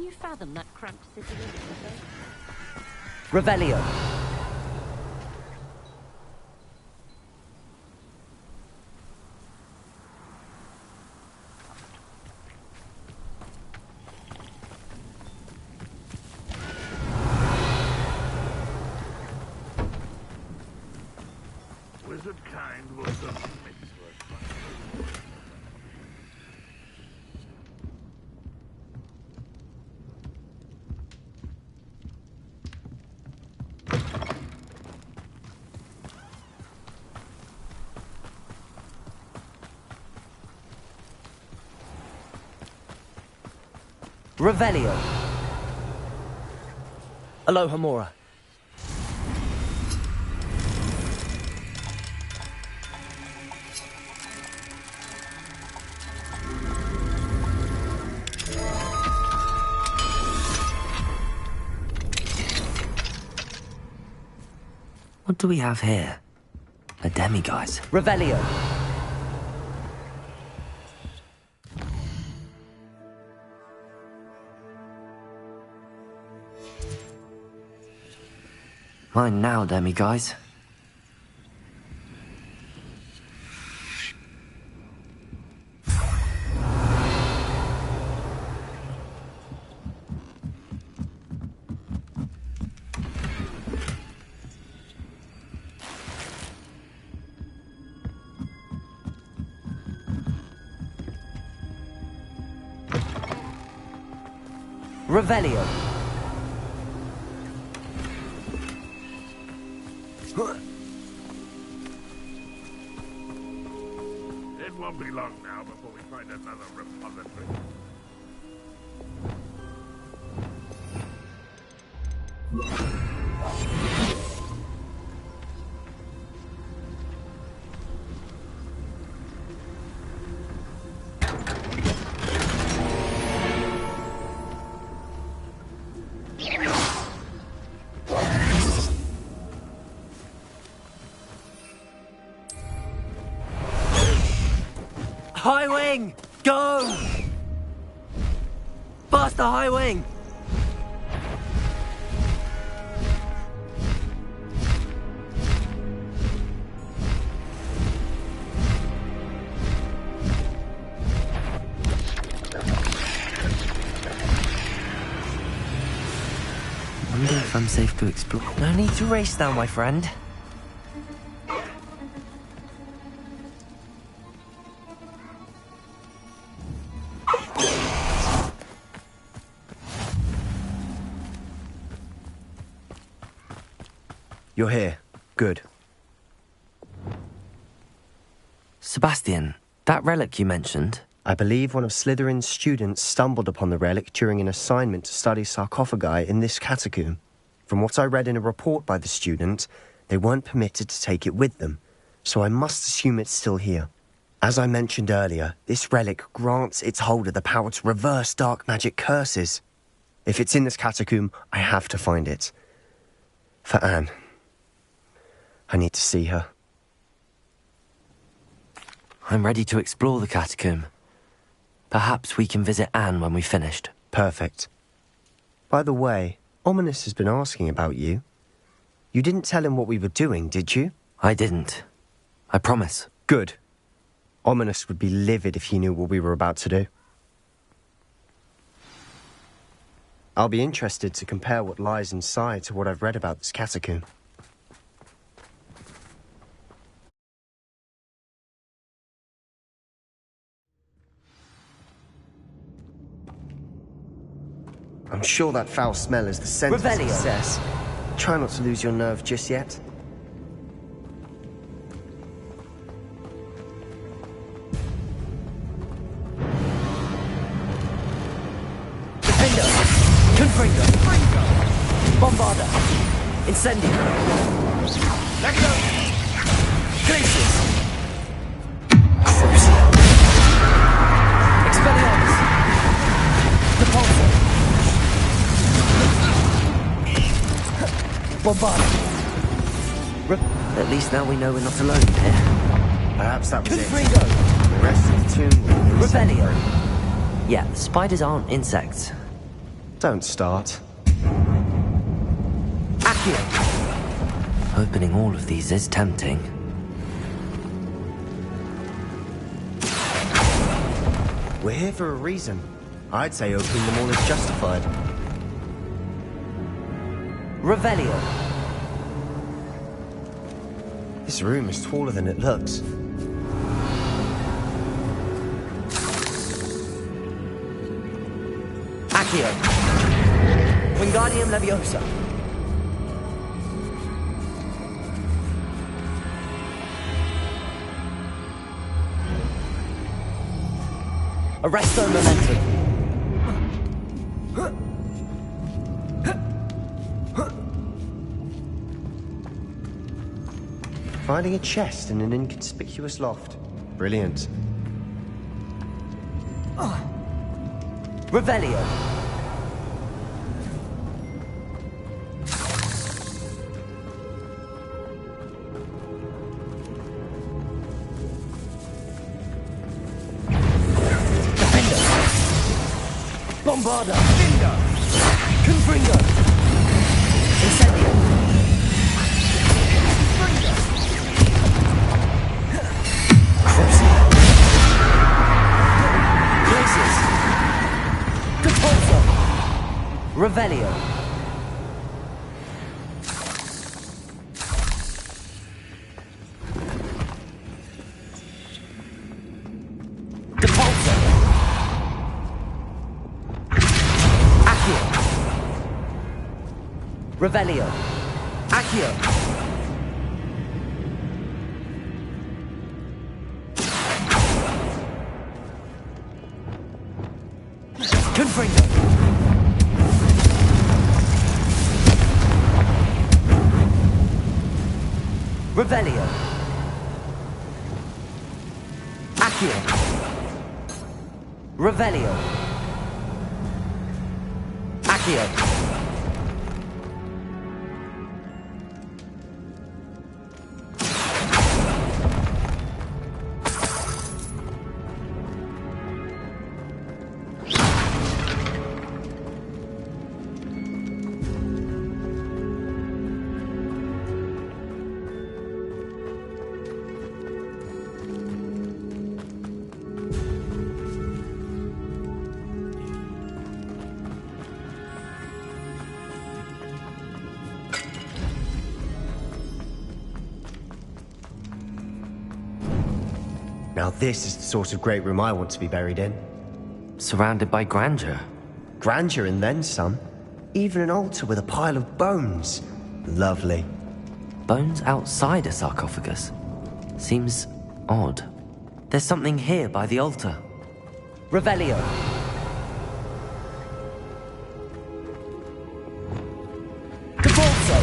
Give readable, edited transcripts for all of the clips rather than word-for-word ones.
Can you fathom that cramped city limit? Revelio. Wizard kind will certainly make this work. Revelio. Aloha Mora. What do we have here? A demiguise. Revelio. Mine now, demiguise. Revelio. It won't be long now before we find another repository. High wing! Go! Faster, high wing! Wonder if I'm safe to explore. No need to race now, my friend. You're here. Good. Sebastian, that relic you mentioned. I believe one of Slytherin's students stumbled upon the relic during an assignment to study sarcophagi in this catacomb. From what I read in a report by the student, they weren't permitted to take it with them, so I must assume it's still here. As I mentioned earlier, this relic grants its holder the power to reverse dark magic curses. If it's in this catacomb, I have to find it. For Anne. I need to see her. I'm ready to explore the catacomb. Perhaps we can visit Anne when we've finished. Perfect. By the way, Ominous has been asking about you. You didn't tell him what we were doing, did you? I didn't. I promise. Good. Ominous would be livid if he knew what we were about to do. I'll be interested to compare what lies inside to what I've read about this catacomb. I'm sure that foul smell is the scent of success. Try not to lose your nerve just yet. Defender! Confringo! Bombarda! Incendio! Necro! Glacius! Crucio! Expelliarmus! Repulsor! Bombarda! At least now we know we're not alone here. Perhaps that was Confringo! it. The rest of the tomb will be Revelio! Yeah, spiders aren't insects. Don't start. Accio! Opening all of these is tempting. We're here for a reason. I'd say opening them all is justified. Revelio! This room is taller than it looks. Accio! Wingardium Leviosa! Arresto Momentum! Finding a chest in an inconspicuous loft. Brilliant. Revelio! Bombarda! Finger! Confringo! Incendio! Crucible! Glacius! Depulso! Revelio! Depulso! Revelio. Accio. Confringo. Revelio. Accio. Revelio. Accio. Now this is the sort of great room I want to be buried in. Surrounded by grandeur. Grandeur and then some. Even an altar with a pile of bones. Lovely. Bones outside a sarcophagus. Seems odd. There's something here by the altar. Revelio. Depulso.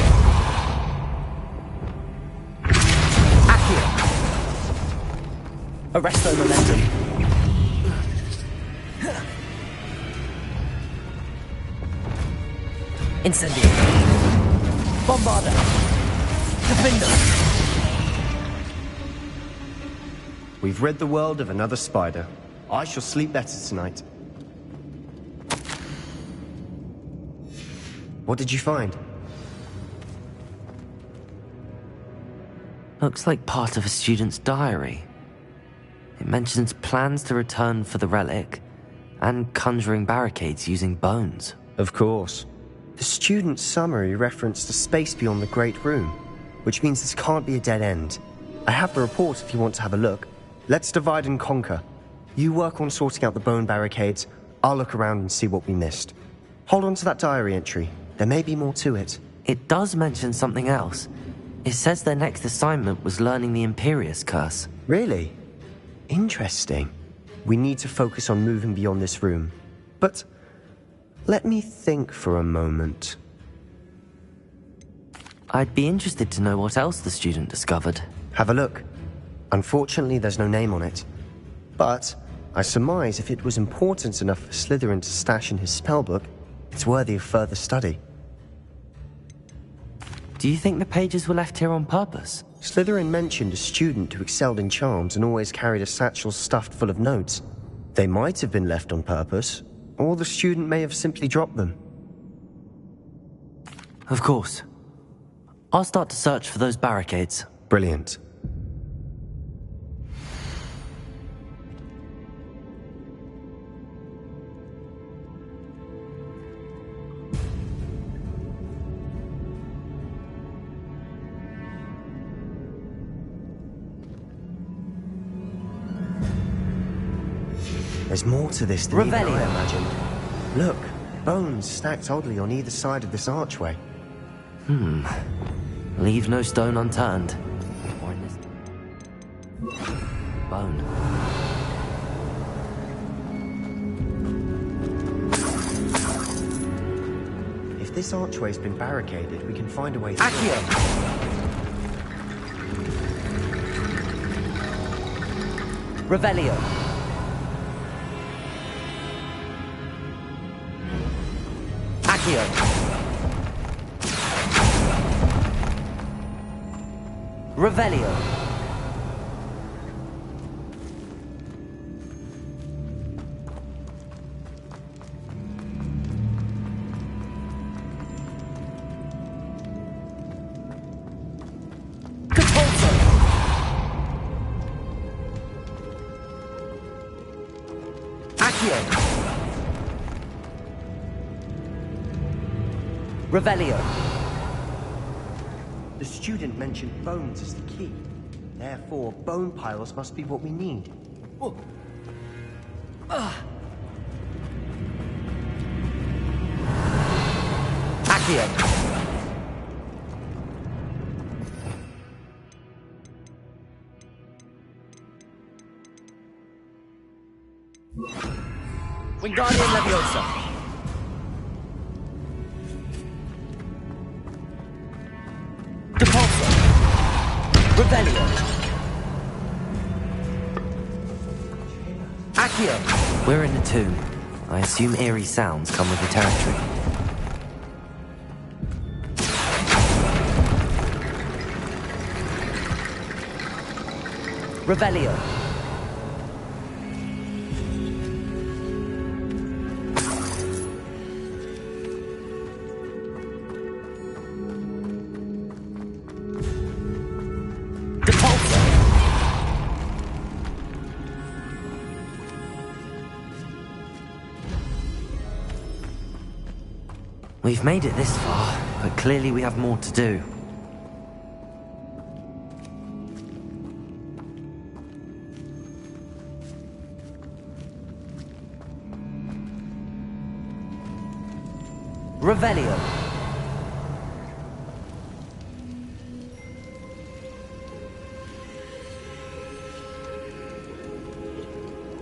Accio. Arresto Momentum. Incendio. Bombarda. Defender. We've rid the world of another spider. I shall sleep better tonight. What did you find? Looks like part of a student's diary. It mentions plans to return for the relic and conjuring barricades using bones. Of course. The student's summary referenced a space beyond the Great Room, which means this can't be a dead end. I have the report if you want to have a look. Let's divide and conquer. You work on sorting out the bone barricades. I'll look around and see what we missed. Hold on to that diary entry. There may be more to it. It does mention something else. It says their next assignment was learning the Imperius Curse. Really? Interesting. We need to focus on moving beyond this room. But let me think for a moment. I'd be interested to know what else the student discovered. Have a look. Unfortunately, there's no name on it. But I surmise if it was important enough for Slytherin to stash in his spellbook, it's worthy of further study. Do you think the pages were left here on purpose? Slytherin mentioned a student who excelled in charms and always carried a satchel stuffed full of notes. They might have been left on purpose, or the student may have simply dropped them. Of course. I'll start to search for those barricades. Brilliant. There's more to this than even I imagined. Look, bones stacked oddly on either side of this archway. Leave no stone unturned. Or in this... bone. If this archway's been barricaded, we can find a way through. Accio! Revelio. Accio. Revelio. Capulso. Accio. Revelio. The student mentioned bones as the key. Therefore, bone piles must be what we need. Accio. Wingardium Leviosa. Depulso. Revelio. Accio. We're in a tomb. I assume eerie sounds come with the territory. Revelio. We've made it this far, but clearly we have more to do. Revelio.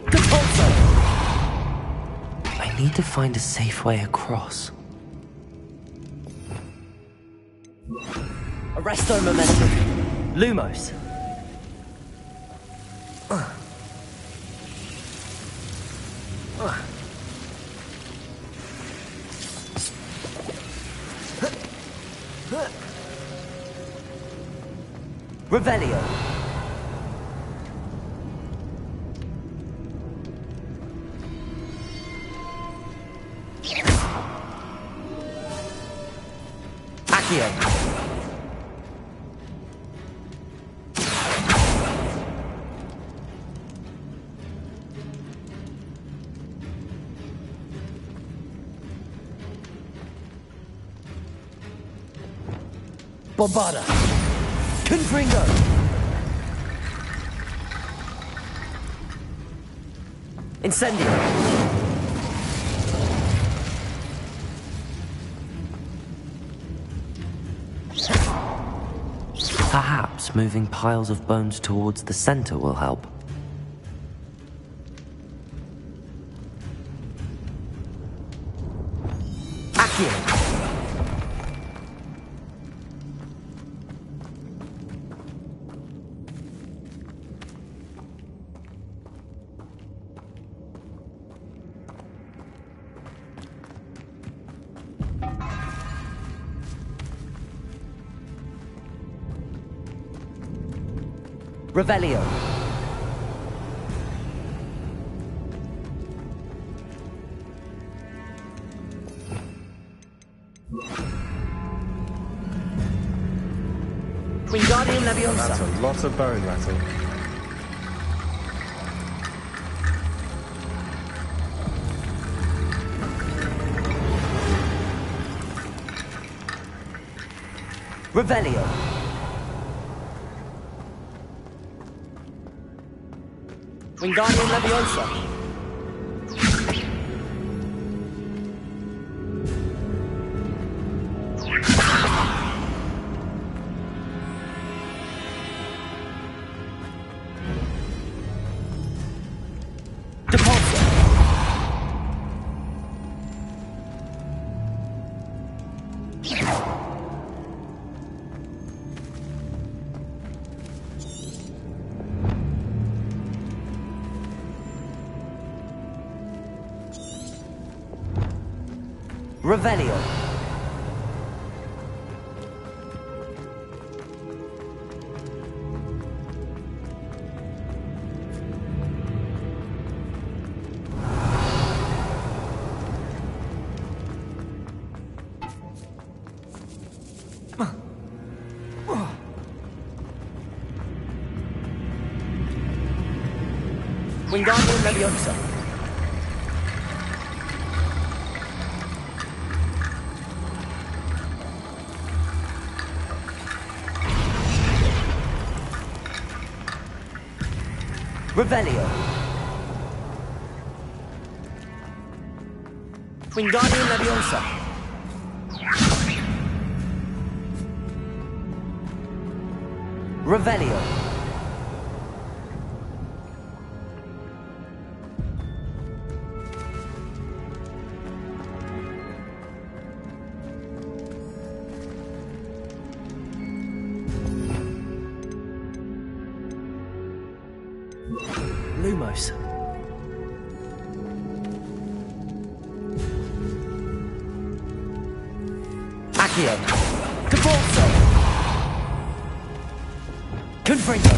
Capulso. I need to find a safe way across. Arresto momentum. Lumos. Revelio. Accio. Bombada. Confringo. Incendio. Perhaps moving piles of bones towards the center will help. Accio. Revelio. That's a lot of bone rattle. Revelio. Wingardium Leviosa. Depulso. Revelio. Wingardium Leviosa. Revelio. Wingardium Leviosa. Revelio. Lumos. Accio. Depulso. Confringo.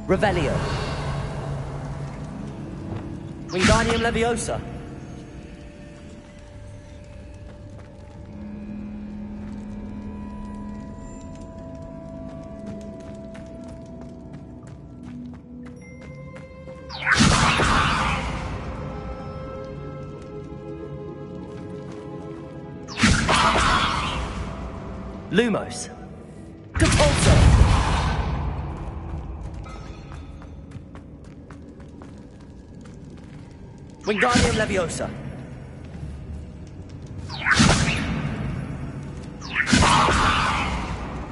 Revelio. Wingardium Leviosa. Lumos. Depulso. Wingardium Leviosa.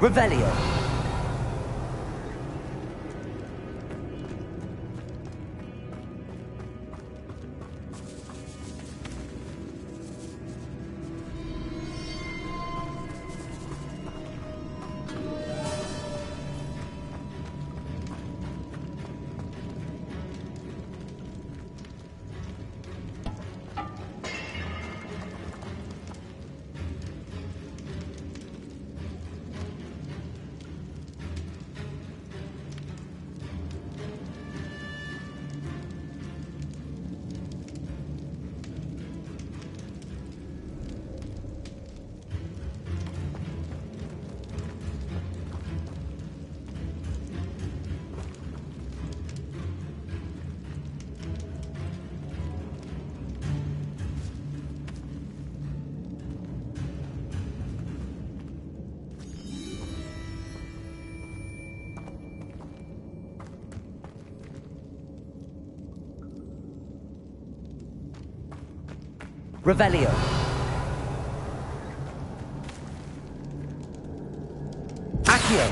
Revelio. Revelio. Accio.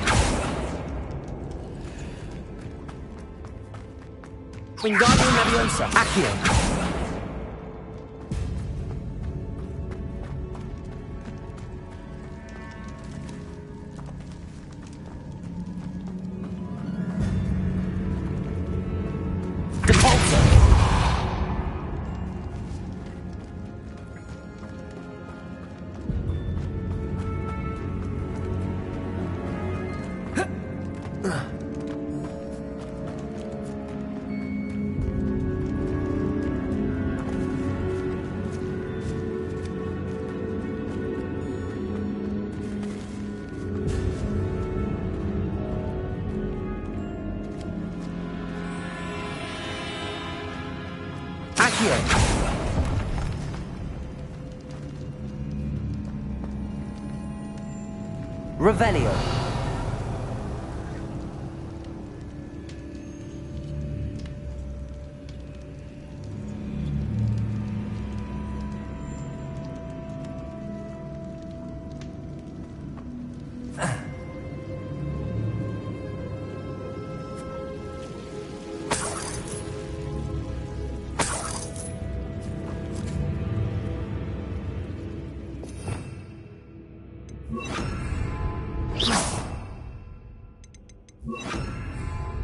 Wingardium Leviosa. Accio. Depulso. Accio. Revelio.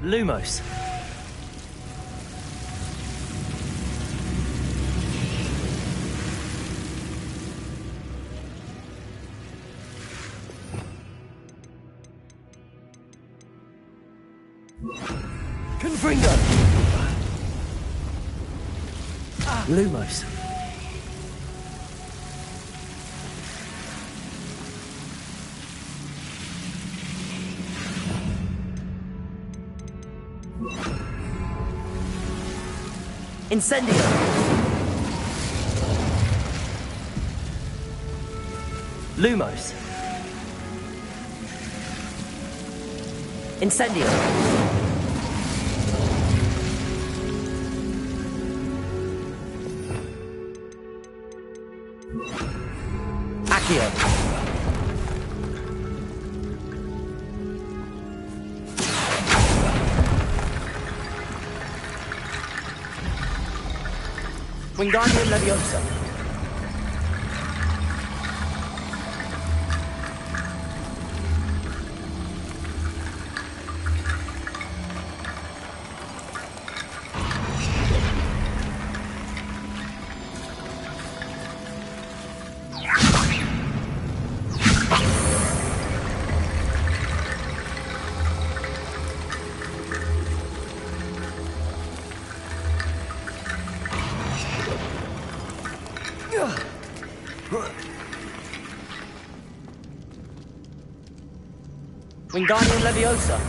Lumos. Confringo. Lumos. Incendio. Lumos. Incendio. Accio. Wingardium Leviosa. Wingardium Leviosa.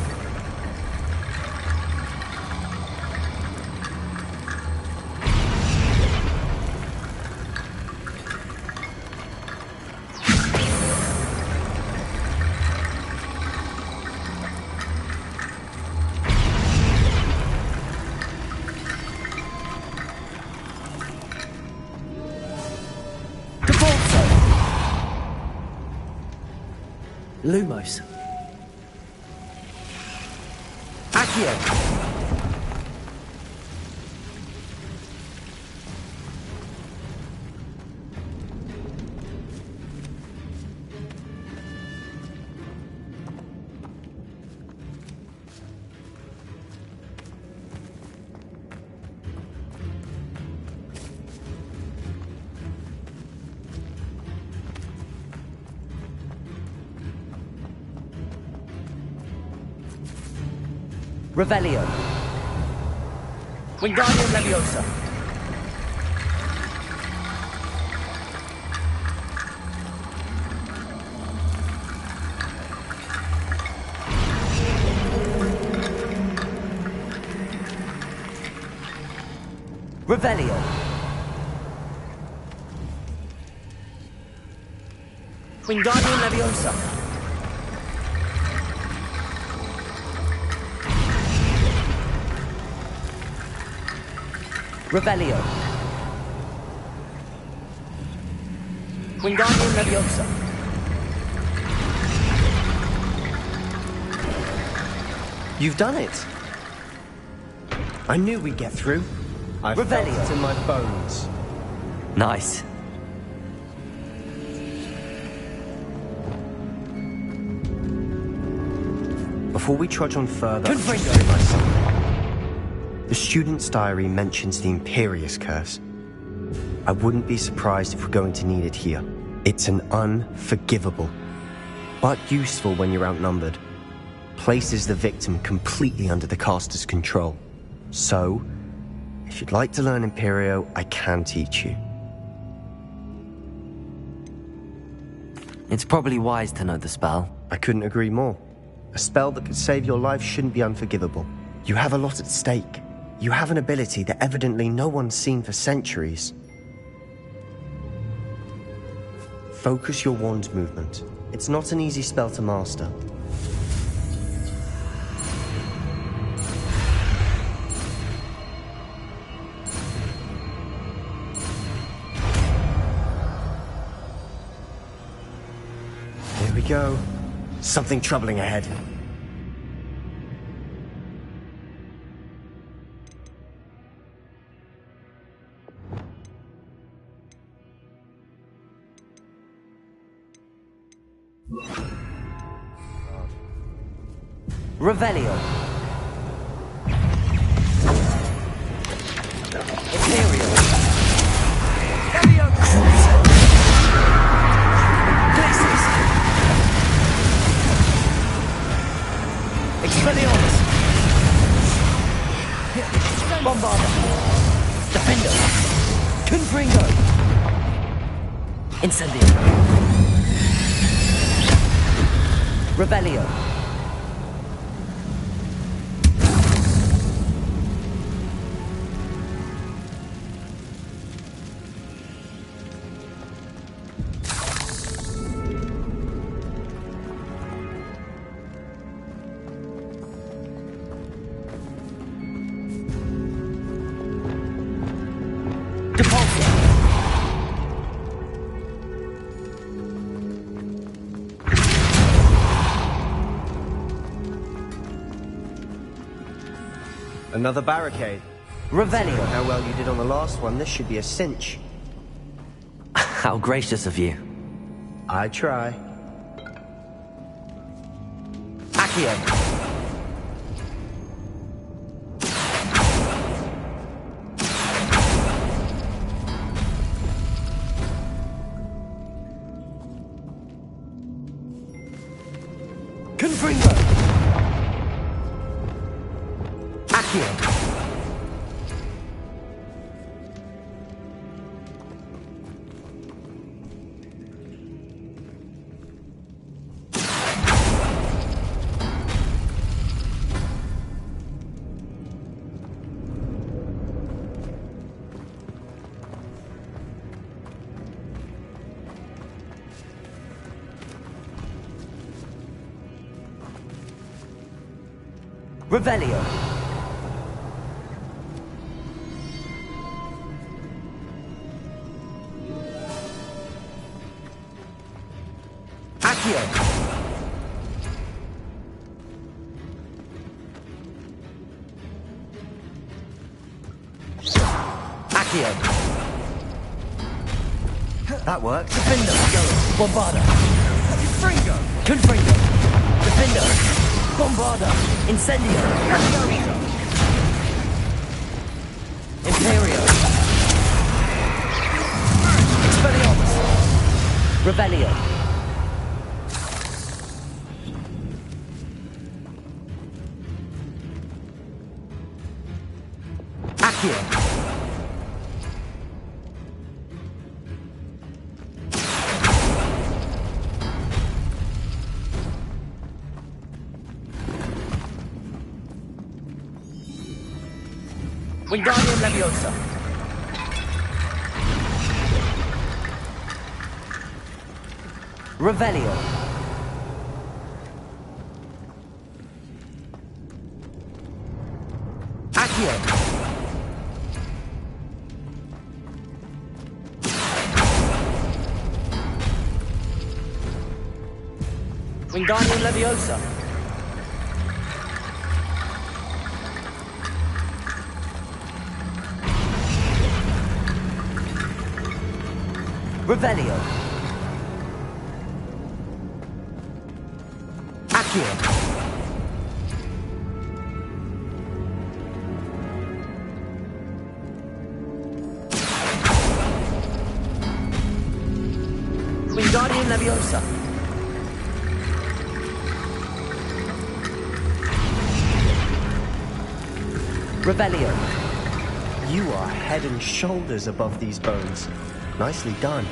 Lumos. Accio. Revelio. Wingardium Leviosa. Revelio. Wingardium Leviosa. Revelio. Wingardium Leviosa. You've done it. I knew we'd get through. I felt Revelio. it in my bones. Nice. Before we trudge on further, Confringo. just my son. The student's diary mentions the Imperious Curse. I wouldn't be surprised if we're going to need it here. It's an unforgivable, but useful when you're outnumbered. Places the victim completely under the caster's control. So, if you'd like to learn Imperio, I can teach you. It's probably wise to know the spell. I couldn't agree more. A spell that could save your life shouldn't be unforgivable. You have a lot at stake. You have an ability that evidently no one's seen for centuries. Focus your wand movement. It's not an easy spell to master. Here we go. Something troubling ahead. Revelio. Imperial. Places. Expelliarmus. Bombarda. Defender. Confringo. Incendio. Revelio. Another barricade. Revelio. How well you did on the last one, this should be a cinch. How gracious of you. I try. Accio. Confringo. Accio. Revelio. Accio. Accio. That worked. Defender. Bombarda. Confringo. Confringo. Defender. Bombarda. Incendio. Imperio. Expelliarmus. Revelio. Accio. Wingardium Leviosa. Revelio. Accio. Wingardium Leviosa. Revelio. Accio. Wingardium Leviosa. Revelio. You are head and shoulders above these bones. Nicely done.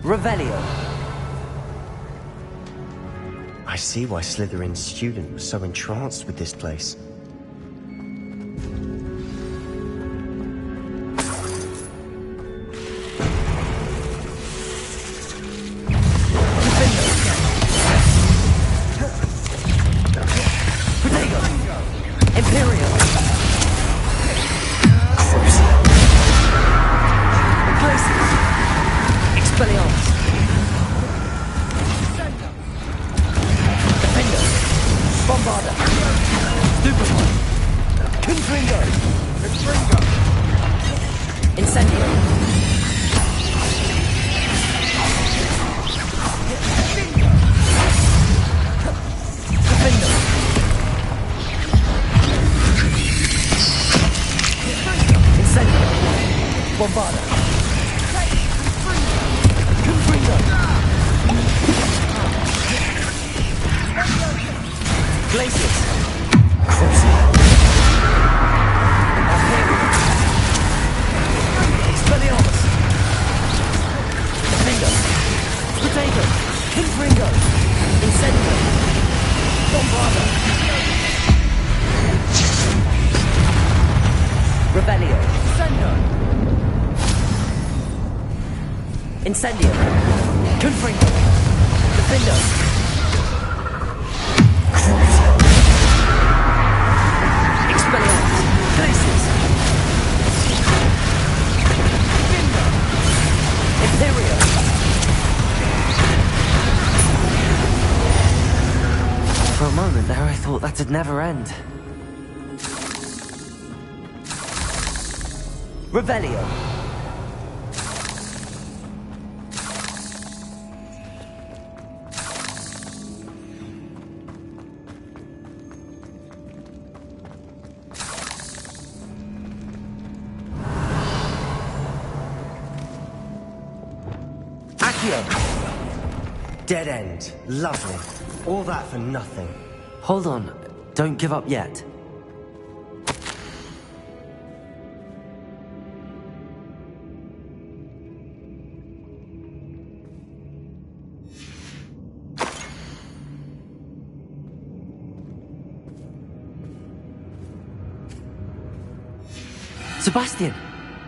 Revelio. I see why Slytherin's student was so entranced with this place. Incendio. Confringo. Defendo. Expelliarmus. Glacius. Imperio. For a moment there I thought that'd never end. Revelio. Dead end. Lovely. All that for nothing. Hold on. Don't give up yet. Sebastian!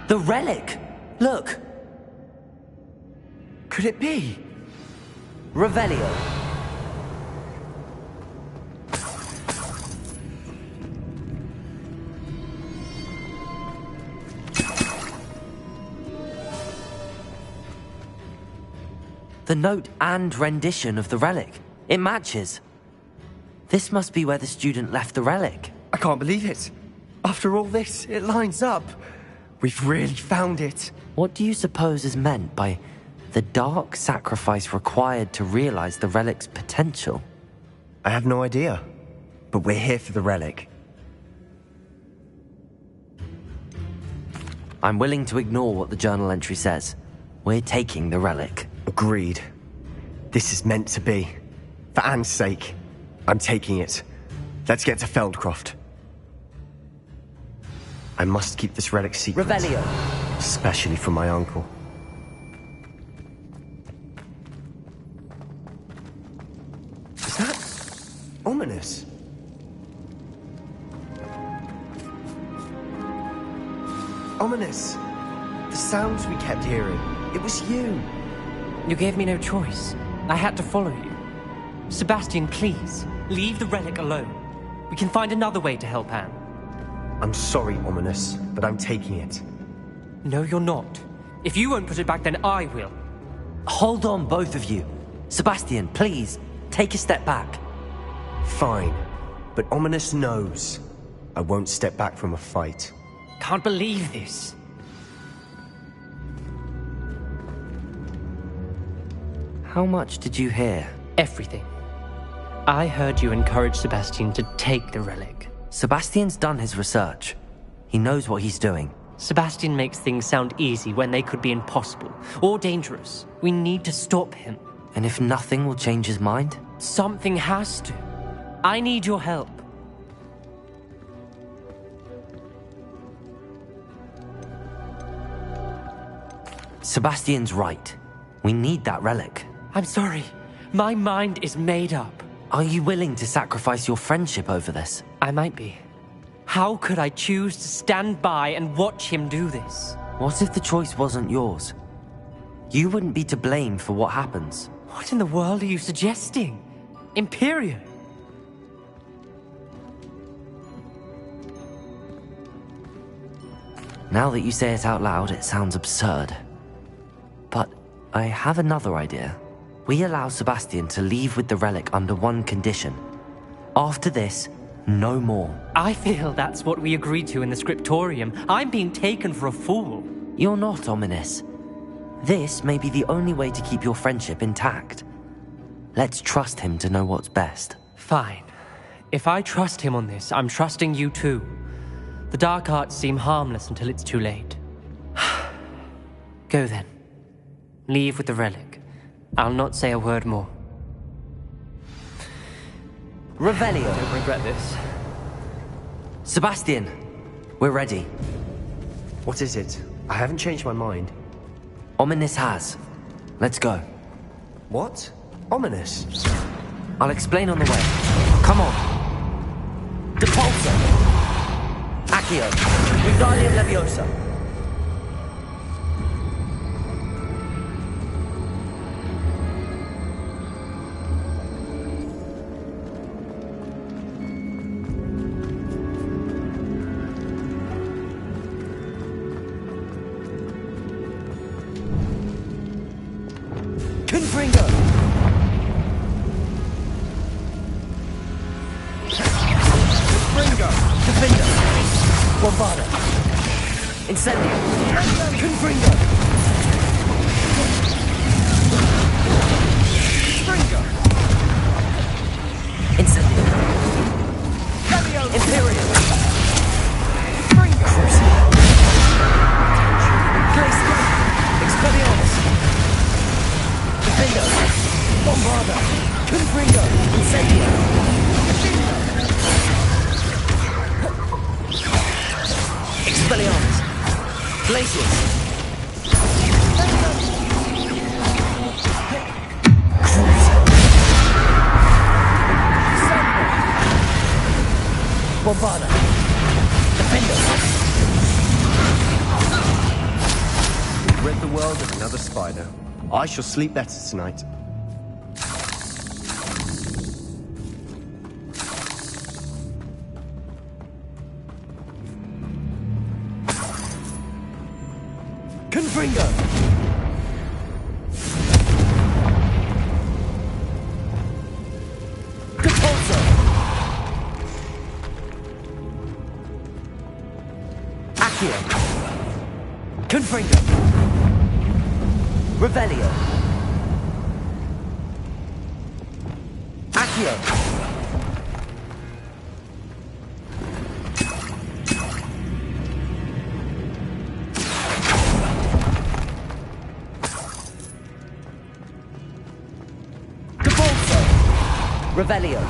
The relic! Look! Could it be? Revelio. The note and rendition of the relic. It matches. This must be where the student left the relic. I can't believe it. After all this, it lines up. We've really found it. What do you suppose is meant by the dark sacrifice required to realize the relic's potential? I have no idea. But we're here for the relic. I'm willing to ignore what the journal entry says. We're taking the relic. Agreed. This is meant to be. For Anne's sake, I'm taking it. Let's get to Feldcroft. I must keep this relic secret. Revelio. Especially from my uncle. Is that ominous? Ominous. The sounds we kept hearing. It was you. You gave me no choice. I had to follow you. Sebastian, please, leave the relic alone. We can find another way to help Anne. I'm sorry, Ominous, but I'm taking it. No, you're not. If you won't put it back, then I will. Hold on, both of you. Sebastian, please, take a step back. Fine, but Ominous knows I won't step back from a fight. Can't believe this. How much did you hear? Everything. I heard you encourage Sebastian to take the relic. Sebastian's done his research. He knows what he's doing. Sebastian makes things sound easy when they could be impossible or dangerous. We need to stop him. And if nothing will change his mind? Something has to. I need your help. Sebastian's right. We need that relic. I'm sorry. My mind is made up. Are you willing to sacrifice your friendship over this? I might be. How could I choose to stand by and watch him do this? What if the choice wasn't yours? You wouldn't be to blame for what happens. What in the world are you suggesting? Imperium? Now that you say it out loud, it sounds absurd. But I have another idea. We allow Sebastian to leave with the relic under one condition. After this, no more. I feel that's what we agreed to in the scriptorium. I'm being taken for a fool. You're not ominous. This may be the only way to keep your friendship intact. Let's trust him to know what's best. Fine. If I trust him on this, I'm trusting you too. The dark arts seem harmless until it's too late. Go then. Leave with the relic. I'll not say a word more. Revelio. Don't regret this. Sebastian, we're ready. What is it? I haven't changed my mind. Ominous has. Let's go. What? Ominous? I'll explain on the way. Come on. Depulso. Accio. Wingardium Leviosa. Confringo. Confringo. Defender. Bombarda. Incendio. Confringo. Confringo. Incendio. Imperium. Confringo. Glacier. Expelliarmus. Defender. Bombarda. Confringo. Incendio. Expelliarmus. Glaciers. Bombarda. Defender. We've rid the world of another spider. I shall sleep better tonight. Confringo. Depulso. Accio. Confringo. Revelio. Accio. Revelio.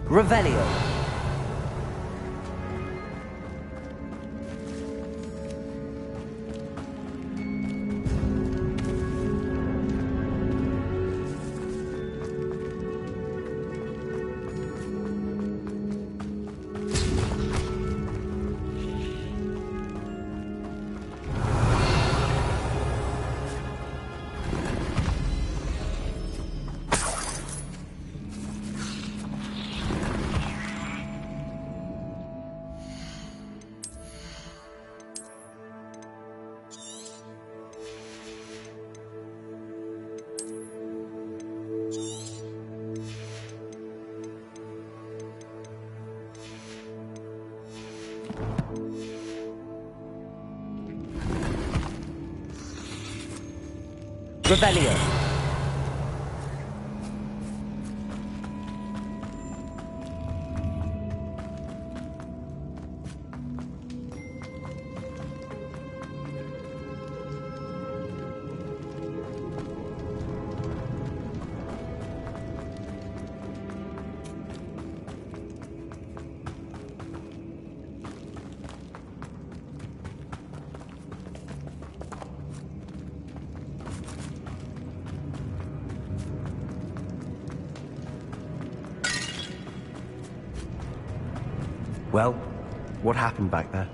Revelio. Revelio. Well, what happened back there?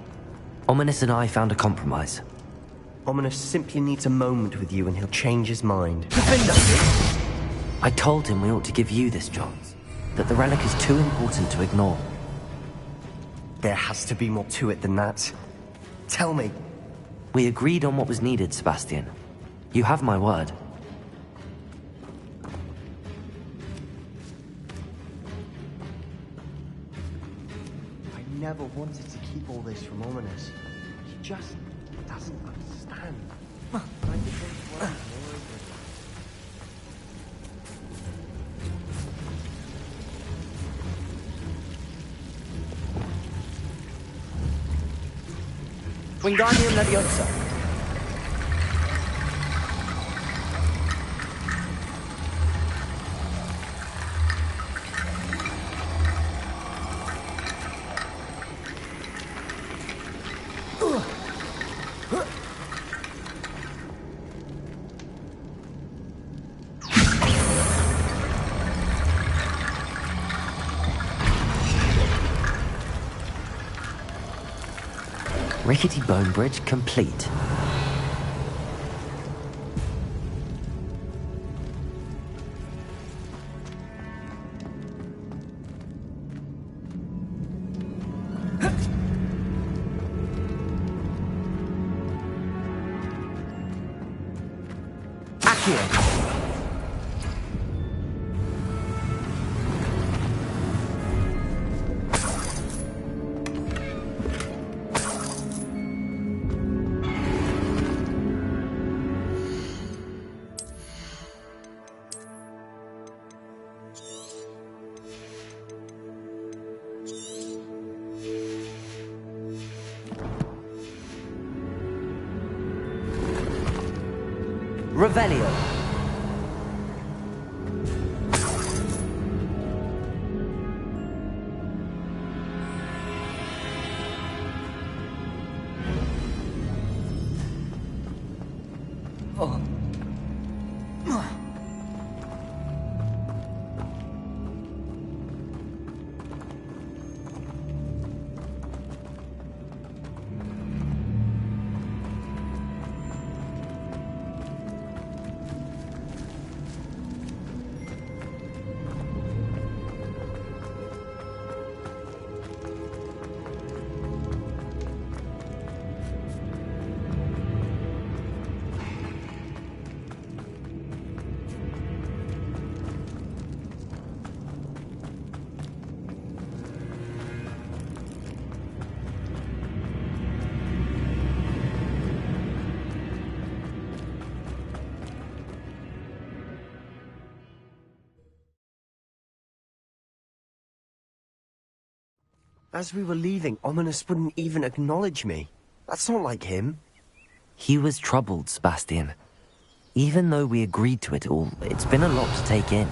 Ominous and I found a compromise. Ominous simply needs a moment with you and he'll change his mind. I told him we ought to give you this chance, that the relic is too important to ignore. There has to be more to it than that. Tell me. We agreed on what was needed, Sebastian. You have my word. I never wanted to keep all this from Ominous. He just doesn't understand. I became worried all over again. Wingardium Leviosa. Rickety bone bridge complete. Accio. Revelio. As we were leaving, Ominous wouldn't even acknowledge me. That's not like him. He was troubled, Sebastian. Even though we agreed to it all, it's been a lot to take in.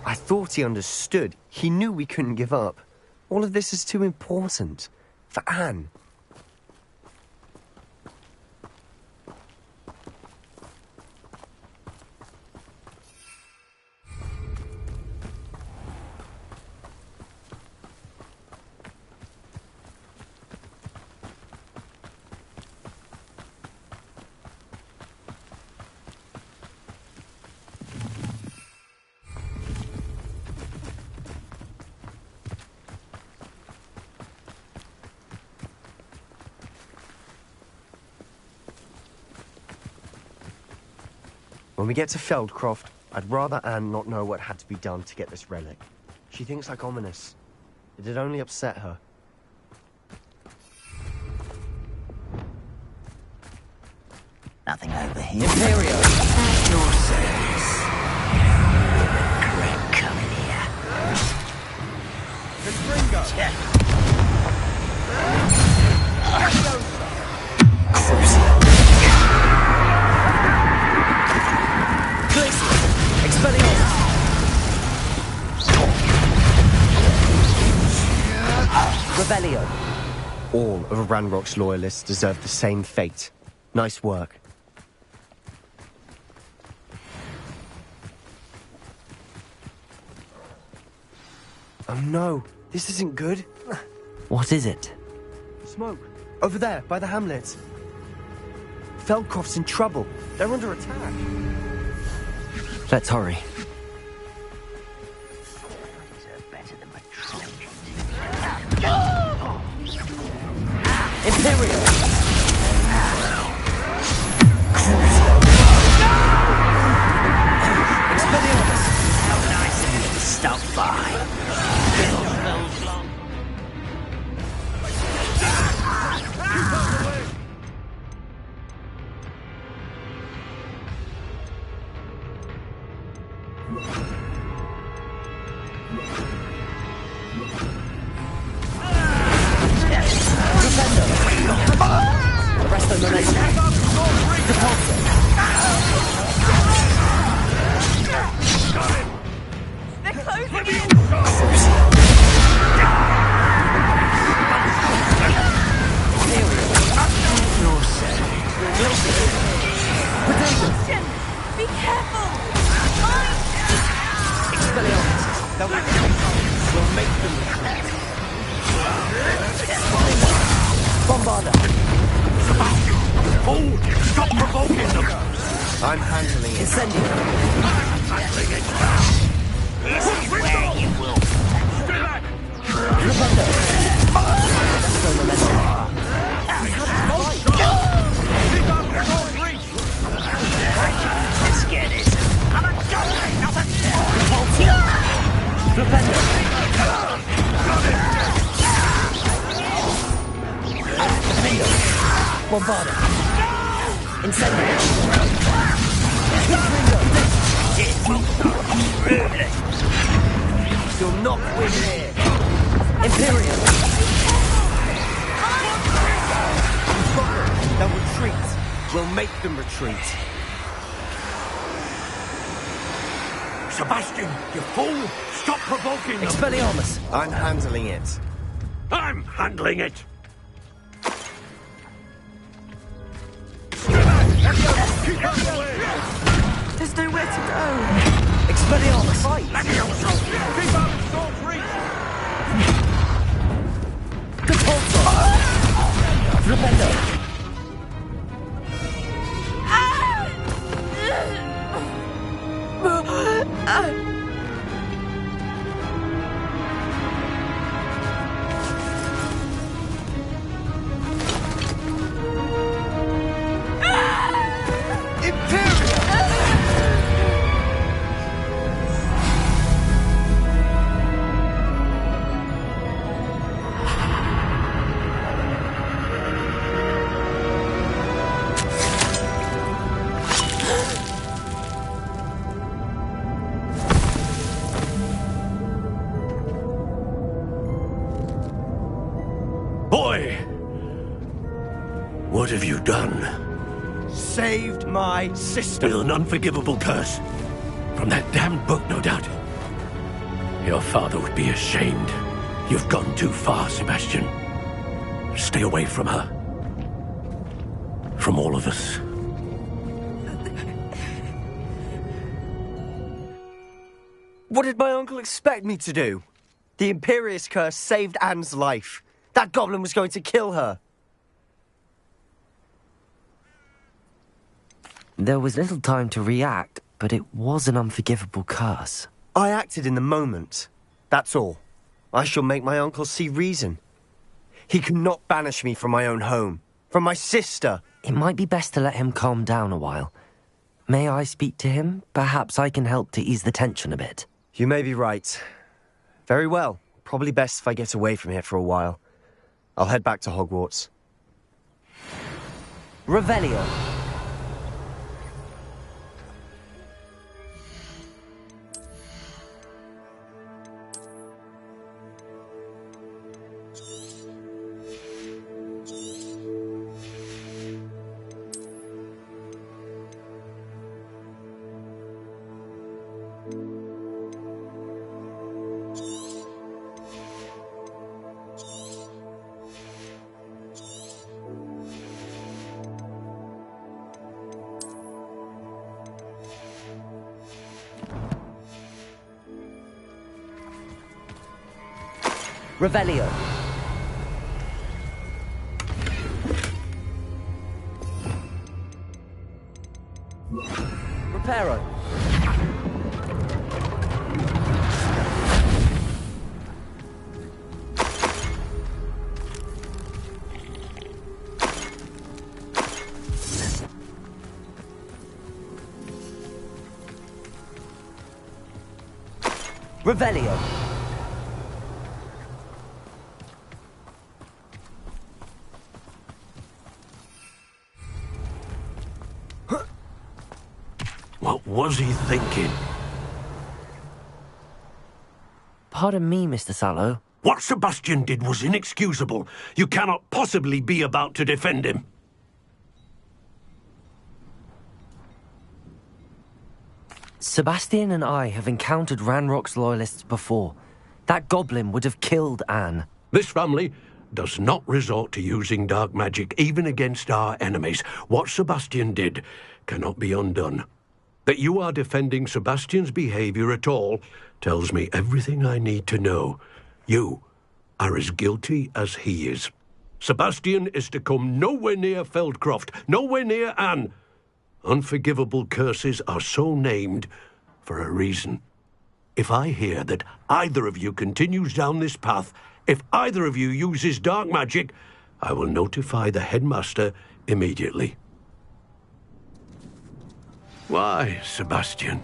I thought he understood. He knew we couldn't give up. All of this is too important. For Anne. When we get to Feldcroft, I'd rather Anne not know what had to be done to get this relic. She thinks like Ominous. It'd only upset her. Nothing over here. Imperio. Revelio. All of Ranrock's loyalists deserve the same fate. Nice work. Oh no, this isn't good. What is it? Smoke. Over there, by the hamlet. Feldcroft's in trouble. They're under attack. Let's hurry. Imperial! Expelliarmus! How nice of you to stop by. I'm handling it. Incendio. This is where you will. Revundo. Presto Memento. Let's get this. I'm a guy, not a Flipendo. Bombarda. Incendio. You'll not win here. Imperial. They'll retreat. We'll make them retreat. Sebastian, you fool! Stop provoking them! Expelliarmus. I'm handling it. I'm handling it! Keep out of the way! There's nowhere to go. Expelliarmus. Keep out of sword's reach! Catapulto. Flipendo. Boy! What have you done? Saved my sister. With an unforgivable curse. From that damned book, no doubt. Your father would be ashamed. You've gone too far, Sebastian. Stay away from her. From all of us. What did my uncle expect me to do? The Imperious curse saved Anne's life. That goblin was going to kill her. There was little time to react, but it was an unforgivable curse. I acted in the moment. That's all. I shall make my uncle see reason. He cannot banish me from my own home, from my sister. It might be best to let him calm down a while. May I speak to him? Perhaps I can help to ease the tension a bit. You may be right. Very well. Probably best if I get away from here for a while. I'll head back to Hogwarts. Revelio. Revelio. Reparo. Revelio. What was he thinking? Pardon me, Mr. Sallow. What Sebastian did was inexcusable. You cannot possibly be about to defend him. Sebastian and I have encountered Ranrock's loyalists before. That goblin would have killed Anne. This family does not resort to using dark magic, even against our enemies. What Sebastian did cannot be undone. That you are defending Sebastian's behavior at all tells me everything I need to know. You are as guilty as he is. Sebastian is to come nowhere near Feldcroft, nowhere near Anne. Unforgivable curses are so named for a reason. If I hear that either of you continues down this path, if either of you uses dark magic, I will notify the headmaster immediately. Why, Sebastian?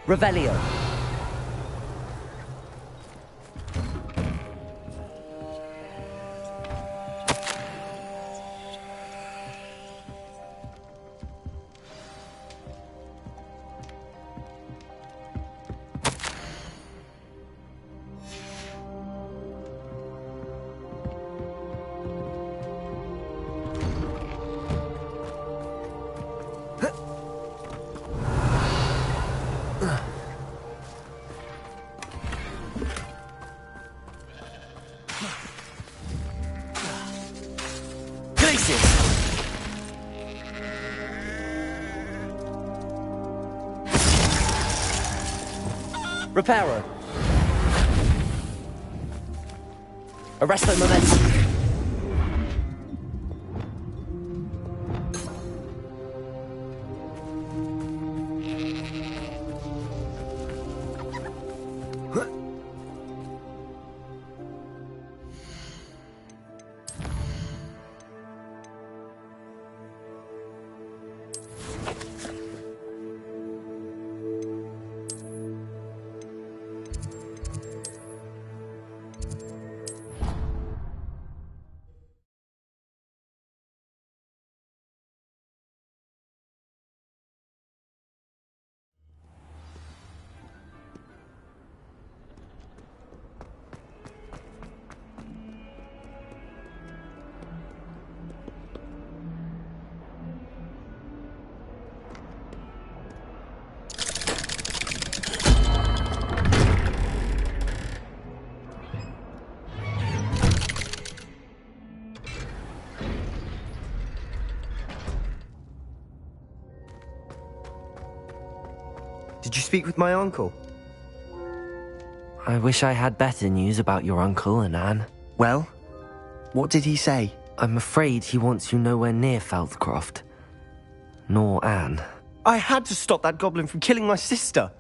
Revelio. Reparo. Arresto momentum. Did you speak with my uncle? I wish I had better news about your uncle and Anne. Well, what did he say? I'm afraid he wants you nowhere near Feldcroft. Nor Anne. I had to stop that goblin from killing my sister.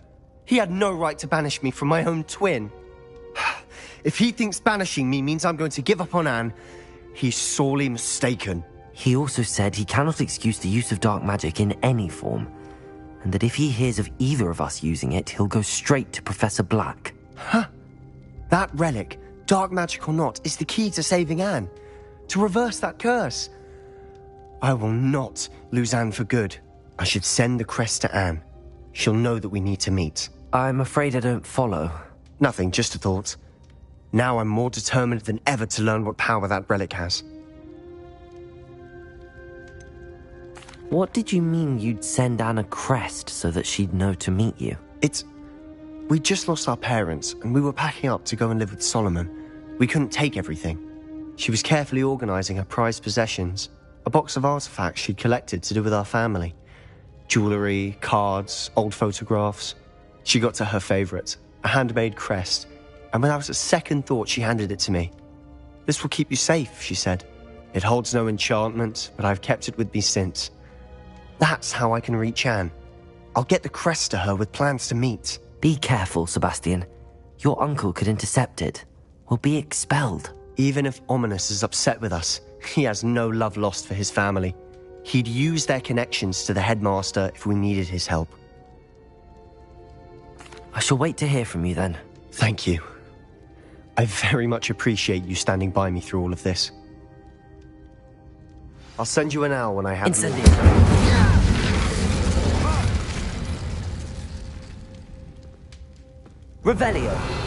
He had no right to banish me from my own twin. If he thinks banishing me means I'm going to give up on Anne, he's sorely mistaken. He also said he cannot excuse the use of dark magic in any form, and that if he hears of either of us using it, he'll go straight to Professor Black. Huh? That relic, dark magic or not, is the key to saving Anne. To reverse that curse. I will not lose Anne for good. I should send the crest to Anne. She'll know that we need to meet. I'm afraid I don't follow. Nothing, just a thought. Now I'm more determined than ever to learn what power that relic has. What did you mean you'd send Anne a crest so that she'd know to meet you? We just lost our parents, and we were packing up to go and live with Solomon. We couldn't take everything. She was carefully organizing her prized possessions, a box of artifacts she'd collected to do with our family. Jewellery, cards, old photographs. She got to her favourite, a handmade crest, and when I was at second thought, she handed it to me. "This will keep you safe," she said. "It holds no enchantment, but I've kept it with me since. That's how I can reach Anne. I'll get the crest to her with plans to meet." Be careful, Sebastian. Your uncle could intercept it. We'll be expelled. Even if Ominous is upset with us, he has no love lost for his family. He'd use their connections to the headmaster if we needed his help. I shall wait to hear from you then. Thank you. I very much appreciate you standing by me through all of this. I'll send you an owl when I have... Incendio. Revelio.